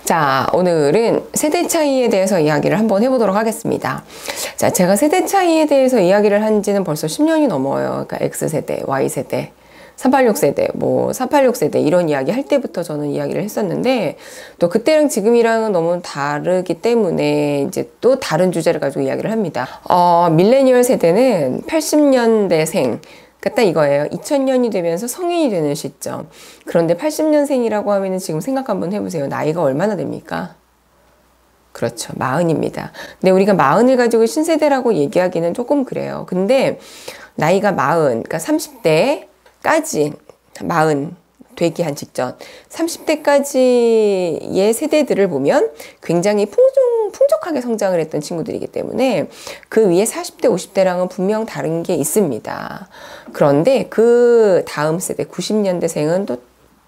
자, 오늘은 세대 차이에 대해서 이야기를 한번 해보도록 하겠습니다. 자, 제가 세대 차이에 대해서 이야기를 한 지는 벌써 10년이 넘어요. 그러니까 X세대, Y세대, 386세대, 뭐 486세대 이런 이야기 할 때부터 저는 이야기를 했었는데, 또 그때랑 지금이랑은 너무 다르기 때문에 이제 또 다른 주제를 가지고 이야기를 합니다. 밀레니얼 세대는 80년대생, 그러니까 딱 이거예요. 2000년이 되면서 성인이 되는 시점. 그런데 80년생이라고 하면 지금 생각 한번 해보세요. 나이가 얼마나 됩니까? 그렇죠. 40입니다. 근데 우리가 40을 가지고 신세대라고 얘기하기는 조금 그래요. 근데 나이가 40, 그러니까 30대까지 40 되기 한 직전 30대까지의 세대들을 보면 굉장히 풍족하게 성장을 했던 친구들이기 때문에 그 위에 40대, 50대랑은 분명 다른 게 있습니다. 그런데 그 다음 세대 90년대생은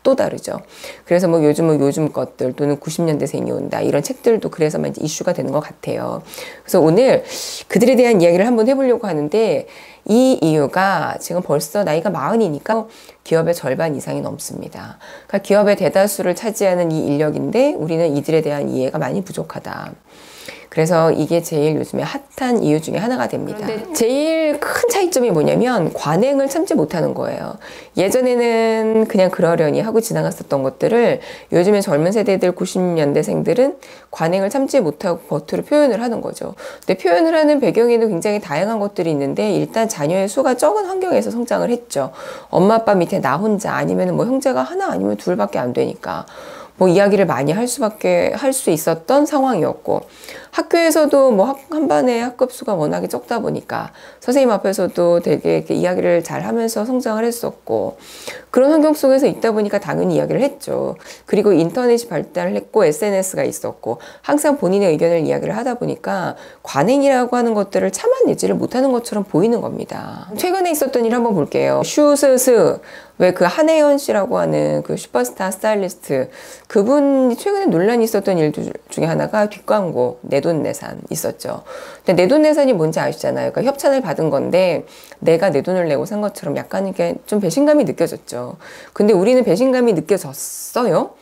또 다르죠. 그래서 뭐 요즘 것들 또는 90년대생이 온다 이런 책들도 그래서 이제 이슈가 되는 것 같아요. 그래서 오늘 그들에 대한 이야기를 한번 해보려고 하는데, 이 이유가 지금 벌써 나이가 40이니까 기업의 절반 이상이 넘습니다. 그러니까 기업의 대다수를 차지하는 이 인력인데 우리는 이들에 대한 이해가 많이 부족하다. 그래서 이게 제일 요즘에 핫한 이유 중에 하나가 됩니다. 그런데 제일 큰 차이점이 뭐냐면 관행을 참지 못하는 거예요. 예전에는 그냥 그러려니 하고 지나갔었던 것들을 요즘에 젊은 세대들 90년대생들은 관행을 참지 못하고 겉으로 표현을 하는 거죠. 근데 표현을 하는 배경에는 굉장히 다양한 것들이 있는데, 일단 자녀의 수가 적은 환경에서 성장을 했죠. 엄마 아빠 밑에 나 혼자, 아니면 뭐 형제가 하나 아니면 둘밖에 안 되니까 뭐 이야기를 많이 할 수 있었던 상황이었고, 학교에서도 뭐 한 반의 학급 수가 워낙에 적다 보니까 선생님 앞에서도 되게 이렇게 이야기를 잘 하면서 성장을 했었고, 그런 환경 속에서 있다 보니까 당연히 이야기를 했죠. 그리고 인터넷이 발달을 했고 SNS가 있었고 항상 본인의 의견을 이야기를 하다 보니까 관행이라고 하는 것들을 참아내지를 못하는 것처럼 보이는 겁니다. 최근에 있었던 일 한번 볼게요. 슈스스, 왜 그 한혜연 씨라고 하는 그 슈퍼스타 스타일리스트, 그분이 최근에 논란이 있었던 일 중에 하나가 뒷광고 내돈내산 있었죠. 근데 내돈내산이 뭔지 아시잖아요. 그러니까 협찬을 받은 건데 내가 내 돈을 내고 산 것처럼 약간 이게 좀 배신감이 느껴졌죠. 근데 우리는 배신감이 느껴졌어요?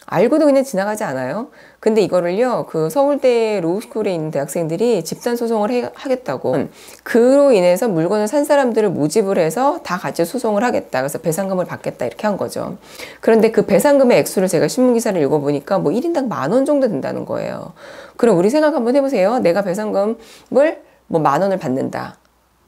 알고도 그냥 지나가지 않아요? 근데 이거를요, 그 서울대 로우스쿨에 있는 대학생들이 집단 소송을 하겠다고, 그로 인해서 물건을 산 사람들을 모집을 해서 다 같이 소송을 하겠다, 그래서 배상금을 받겠다 이렇게 한 거죠. 그런데 그 배상금의 액수를 제가 신문기사를 읽어보니까 뭐 1인당 10,000원 정도 된다는 거예요. 그럼 우리 생각 한번 해보세요. 내가 배상금을 뭐 10,000원을 받는다.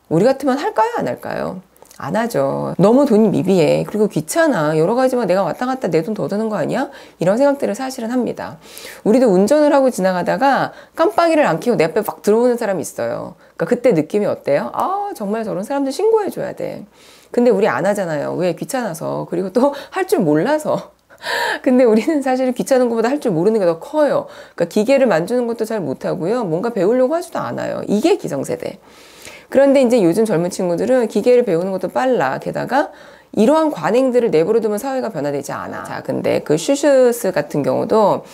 우리 같으면 할까요? 안 할까요? 안 하죠. 너무 돈이 미비해. 그리고 귀찮아. 여러 가지만 내가 왔다 갔다 내 돈 더 드는 거 아니야? 이런 생각들을 사실은 합니다. 우리도 운전을 하고 지나가다가 깜빡이를 안 켜고 내 앞에 막 들어오는 사람이 있어요. 그러니까 그때 느낌이 어때요? 아, 정말 저런 사람들 신고해줘야 돼. 근데 우리 안 하잖아요. 왜? 귀찮아서. 그리고 또 할 줄 몰라서. 근데 우리는 사실 귀찮은 것보다 할 줄 모르는 게 더 커요. 그러니까 기계를 만지는 것도 잘 못하고요. 뭔가 배우려고 하지도 않아요. 이게 기성세대. 그런데 이제 요즘 젊은 친구들은 기계를 배우는 것도 빨라. 게다가 이러한 관행들을 내버려 두면 사회가 변화되지 않아. 자, 근데 그 슈슈스 같은 경우도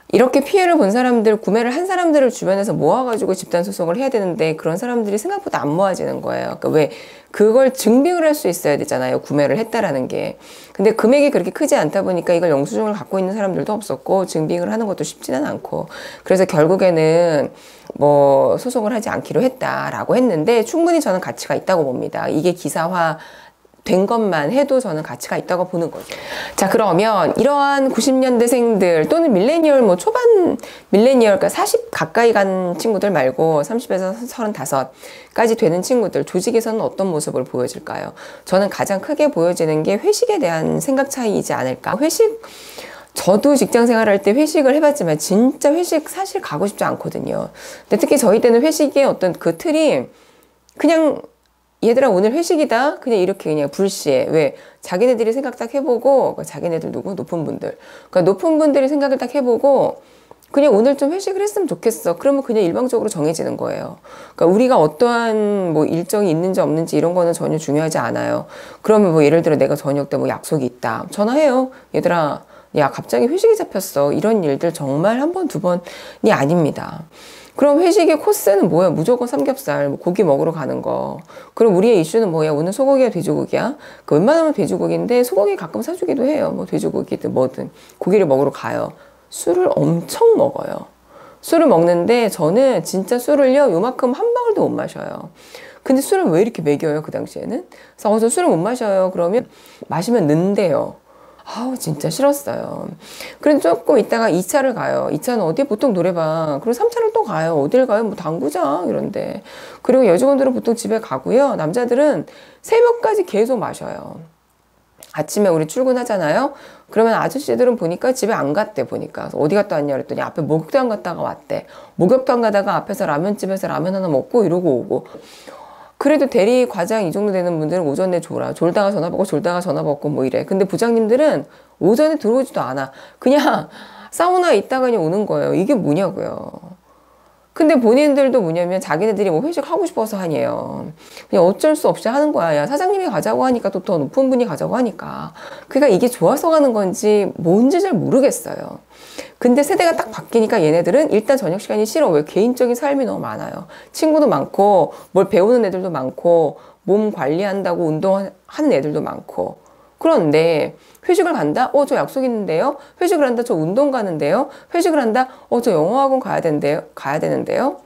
이렇게 피해를 본 사람들, 구매를 한 사람들을 주변에서 모아가지고 집단 소송을 해야 되는데 그런 사람들이 생각보다 안 모아지는 거예요. 그러니까 왜? 그걸 증빙을 할 수 있어야 되잖아요. 구매를 했다라는 게. 근데 금액이 그렇게 크지 않다 보니까 이걸 영수증을 갖고 있는 사람들도 없었고 증빙을 하는 것도 쉽지는 않고, 그래서 결국에는 뭐 소송을 하지 않기로 했다라고 했는데 충분히 저는 가치가 있다고 봅니다. 이게 기사화 된 것만 해도 저는 가치가 있다고 보는 거죠. 자, 그러면 이러한 90년대생들 또는 밀레니얼, 뭐 초반 밀레니얼, 그러니까 40 가까이 간 친구들 말고 30에서 35까지 되는 친구들, 조직에서는 어떤 모습을 보여질까요? 저는 가장 크게 보여지는 게 회식에 대한 생각 차이이지 않을까. 회식, 저도 직장 생활할 때 회식을 해봤지만 진짜 회식 사실 가고 싶지 않거든요. 근데 특히 저희 때는 회식의 어떤 그 틀이 그냥 얘들아 오늘 회식이다 그냥 이렇게 그냥 불시에, 왜? 자기네들이 생각 딱 해보고, 자기네들 누구? 높은 분들, 그러니까 높은 분들이 생각을 딱 해보고 그냥 오늘 좀 회식을 했으면 좋겠어. 그러면 그냥 일방적으로 정해지는 거예요. 그러니까 우리가 어떠한 뭐 일정이 있는지 없는지 이런 거는 전혀 중요하지 않아요. 그러면 뭐 예를 들어 내가 저녁 때 뭐 약속이 있다, 전화해요. 얘들아, 야 갑자기 회식이 잡혔어. 이런 일들 정말 한 번, 두 번이 아닙니다. 그럼 회식의 코스는 뭐야? 무조건 삼겹살, 뭐 고기 먹으러 가는 거. 그럼 우리의 이슈는 뭐야? 오늘 소고기야, 돼지고기야? 웬만하면 돼지고기인데 소고기 가끔 사주기도 해요. 뭐 돼지고기든 뭐든 고기를 먹으러 가요. 술을 엄청 먹어요. 술을 먹는데 저는 진짜 술을요, 요만큼 한 방울도 못 마셔요. 근데 술을 왜 이렇게 먹여요, 그 당시에는? 그래서 저 술을 못 마셔요. 그러면 마시면 는대요. 아우, 진짜 싫었어요. 그래서 조금 있다가 2차를 가요. 2차는 어디? 보통 노래방. 그리고 3차를 또 가요. 어딜 가요? 뭐 당구장 이런데. 그리고 여직원들은 보통 집에 가고요. 남자들은 새벽까지 계속 마셔요. 아침에 우리 출근하잖아요. 그러면 아저씨들은 보니까 집에 안 갔대, 보니까. 어디 갔다 왔냐 그랬더니 앞에 목욕탕 갔다가 왔대. 목욕탕 가다가 앞에서 라면집에서 라면 하나 먹고 이러고 오고. 그래도 대리 과장 이 정도 되는 분들은 오전에 졸다가 전화 받고 졸다가 전화 받고 뭐 이래. 근데 부장님들은 오전에 들어오지도 않아. 그냥 사우나 있다가 그냥 오는 거예요. 이게 뭐냐고요. 근데 본인들도 뭐냐면 자기네들이 뭐 회식하고 싶어서 하니에요. 그냥 어쩔 수 없이 하는 거야. 야, 사장님이 가자고 하니까 또 더 높은 분이 가자고 하니까. 그러니까 이게 좋아서 가는 건지 뭔지 잘 모르겠어요. 근데 세대가 딱 바뀌니까 얘네들은 일단 저녁 시간이 싫어. 왜? 개인적인 삶이 너무 많아요. 친구도 많고 뭘 배우는 애들도 많고 몸 관리한다고 운동하는 애들도 많고. 그런데 회식을 간다? 저 약속 있는데요? 회식을 한다? 저 운동 가는데요? 회식을 한다? 저 영어학원 가야 되는데요?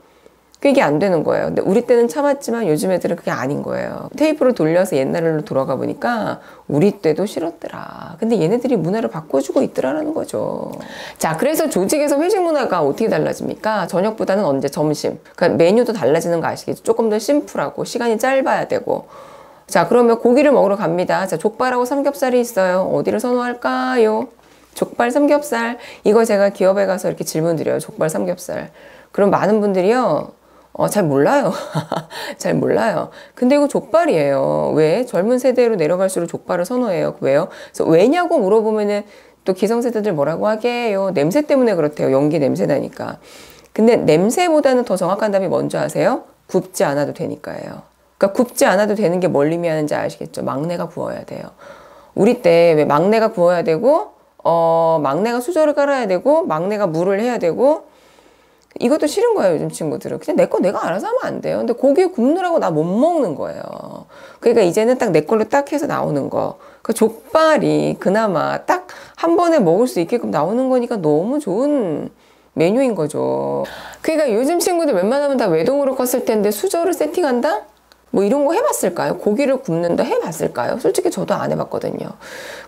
그게 안 되는 거예요. 근데 우리 때는 참았지만 요즘 애들은 그게 아닌 거예요. 테이프를 돌려서 옛날로 돌아가 보니까 우리 때도 싫었더라. 근데 얘네들이 문화를 바꿔주고 있더라라는 거죠. 자, 그래서 조직에서 회식 문화가 어떻게 달라집니까? 저녁보다는 언제? 점심. 그러니까 메뉴도 달라지는 거 아시겠죠? 조금 더 심플하고 시간이 짧아야 되고. 자, 그러면 고기를 먹으러 갑니다. 자, 족발하고 삼겹살이 있어요. 어디를 선호할까요? 족발, 삼겹살. 이거 제가 기업에 가서 이렇게 질문 드려요. 족발, 삼겹살. 그럼 많은 분들이요. 잘 몰라요. 잘 몰라요. 근데 이거 족발이에요. 왜? 젊은 세대로 내려갈수록 족발을 선호해요. 왜요? 그래서 왜냐고 물어보면은 또 기성세대들 뭐라고 하게요? 냄새 때문에 그렇대요. 연기 냄새 나니까. 근데 냄새보다는 더 정확한 답이 뭔지 아세요? 굽지 않아도 되니까예요. 그러니까 굽지 않아도 되는 게 뭘 의미하는지 아시겠죠? 막내가 구워야 돼요. 우리 때 왜 막내가 구워야 되고, 막내가 수저를 깔아야 되고, 막내가 물을 해야 되고, 이것도 싫은 거예요, 요즘 친구들은. 그냥 내 거 내가 알아서 하면 안 돼요. 근데 고기 굽느라고 나 못 먹는 거예요. 그러니까 이제는 딱 내 걸로 딱 해서 나오는 거. 그 족발이 그나마 딱 한 번에 먹을 수 있게끔 나오는 거니까 너무 좋은 메뉴인 거죠. 그러니까 요즘 친구들 웬만하면 다 외동으로 컸을 텐데 수저를 세팅한다? 뭐 이런 거 해봤을까요? 고기를 굽는다 해봤을까요? 솔직히 저도 안 해봤거든요.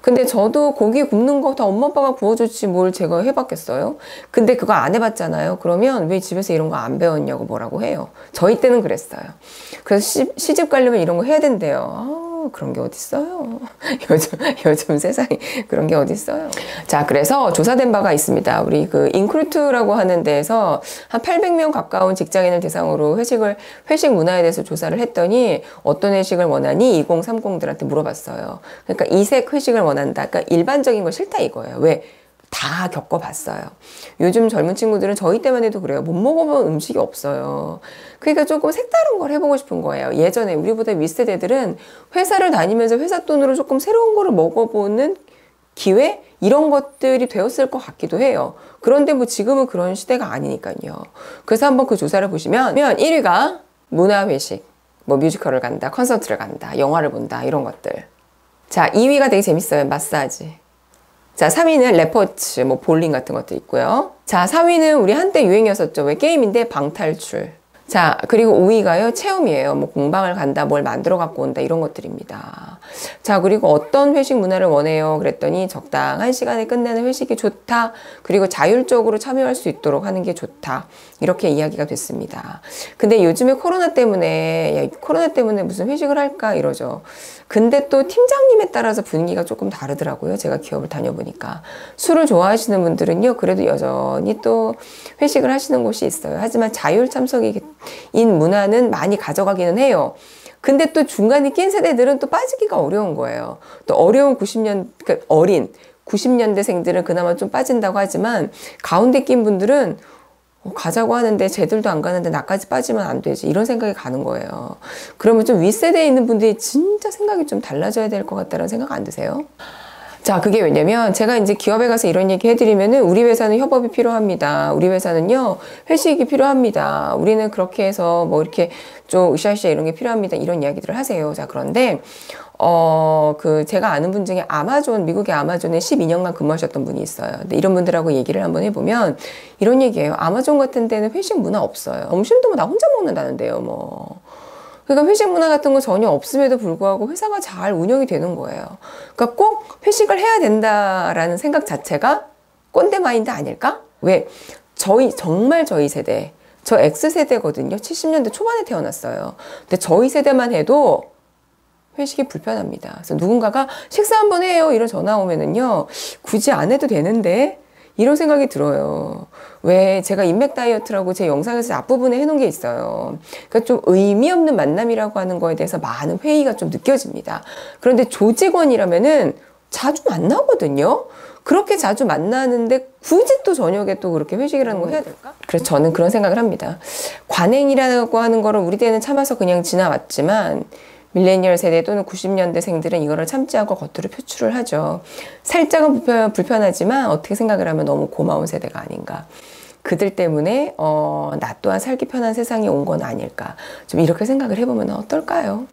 근데 저도 고기 굽는 거 다 엄마 아빠가 구워줬지 뭘 제가 해봤겠어요? 근데 그거 안 해봤잖아요. 그러면 왜 집에서 이런 거 안 배웠냐고 뭐라고 해요. 저희 때는 그랬어요. 그래서 시집 가려면 이런 거 해야 된대요. 그런 게 어딨어요. 요즘 세상에 그런 게 어딨어요. 자, 그래서 조사된 바가 있습니다. 우리 그 인크루트라고 하는 데에서 한 800명 가까운 직장인을 대상으로 회식 문화에 대해서 조사를 했더니 어떤 회식을 원하니 2030들한테 물어봤어요. 그러니까 이색 회식을 원한다. 그러니까 일반적인 거 싫다 이거예요. 왜? 다 겪어봤어요. 요즘 젊은 친구들은 저희 때만 해도 그래요. 못 먹어본 음식이 없어요. 그러니까 조금 색다른 걸 해보고 싶은 거예요. 예전에 우리보다 윗세대들은 회사를 다니면서 회사 돈으로 조금 새로운 거를 먹어보는 기회? 이런 것들이 되었을 것 같기도 해요. 그런데 뭐 지금은 그런 시대가 아니니까요. 그래서 한번 그 조사를 보시면 1위가 문화회식, 뭐 뮤지컬을 간다, 콘서트를 간다, 영화를 본다 이런 것들. 자, 2위가 되게 재밌어요. 마사지. 자, 3위는 레포츠, 뭐 볼링 같은 것도 있고요. 자, 4위는 우리 한때 유행이었었죠. 왜 게임인데 방탈출. 자, 그리고 5위가요. 체험이에요. 뭐 공방을 간다, 뭘 만들어 갖고 온다 이런 것들입니다. 자, 그리고 어떤 회식 문화를 원해요? 그랬더니 적당한 시간에 끝내는 회식이 좋다. 그리고 자율적으로 참여할 수 있도록 하는 게 좋다. 이렇게 이야기가 됐습니다. 근데 요즘에 코로나 때문에 무슨 회식을 할까 이러죠. 근데 또 팀장님에 따라서 분위기가 조금 다르더라고요. 제가 기업을 다녀보니까. 술을 좋아하시는 분들은요, 그래도 여전히 또 회식을 하시는 곳이 있어요. 하지만 자율 참석인 문화는 많이 가져가기는 해요. 근데 또 중간에 낀 세대들은 또 빠지기가 어려운 거예요. 또 어려운 그러니까 어린 90년대생들은 그나마 좀 빠진다고 하지만 가운데 낀 분들은 가자고 하는데 쟤들도 안 가는데 나까지 빠지면 안 되지 이런 생각이 가는 거예요. 그러면 좀 윗세대에 있는 분들이 진짜 생각이 좀 달라져야 될 것 같다는 생각 안 드세요? 자, 그게 왜냐면 제가 이제 기업에 가서 이런 얘기 해드리면은 우리 회사는 협업이 필요합니다. 우리 회사는요, 회식이 필요합니다. 우리는 그렇게 해서 뭐 이렇게 좀 으쌰으쌰 이런 게 필요합니다. 이런 이야기들을 하세요. 자, 그런데 제가 아는 분 중에 미국의 아마존에 12년간 근무하셨던 분이 있어요. 근데 이런 분들하고 얘기를 한번 해보면 이런 얘기예요. 아마존 같은 데는 회식 문화 없어요. 점심도 뭐 나 혼자 먹는다는데요, 뭐. 그러니까 회식 문화 같은 거 전혀 없음에도 불구하고 회사가 잘 운영이 되는 거예요. 그러니까 꼭 회식을 해야 된다라는 생각 자체가 꼰대 마인드 아닐까? 왜? 정말 저희 세대, 저 X세대거든요. 70년대 초반에 태어났어요. 근데 저희 세대만 해도 회식이 불편합니다. 그래서 누군가가 식사 한번 해요. 이런 전화 오면은요, 굳이 안 해도 되는데? 이런 생각이 들어요. 왜 제가 인맥 다이어트라고 제 영상에서 앞부분에 해놓은 게 있어요. 그러니까 좀 의미 없는 만남이라고 하는 거에 대해서 많은 회의가 좀 느껴집니다. 그런데 조직원이라면은 자주 만나거든요. 그렇게 자주 만나는데 굳이 또 저녁에 또 그렇게 회식이라는 거 해야 될까? 그래서 저는 그런 생각을 합니다. 관행이라고 하는 거를 우리 때는 참아서 그냥 지나왔지만 밀레니얼 세대 또는 90년대생들은 이거를 참지 않고 겉으로 표출을 하죠. 살짝은 불편하지만 어떻게 생각을 하면 너무 고마운 세대가 아닌가. 그들 때문에 나 또한 살기 편한 세상이 온 건 아닐까. 좀 이렇게 생각을 해보면 어떨까요?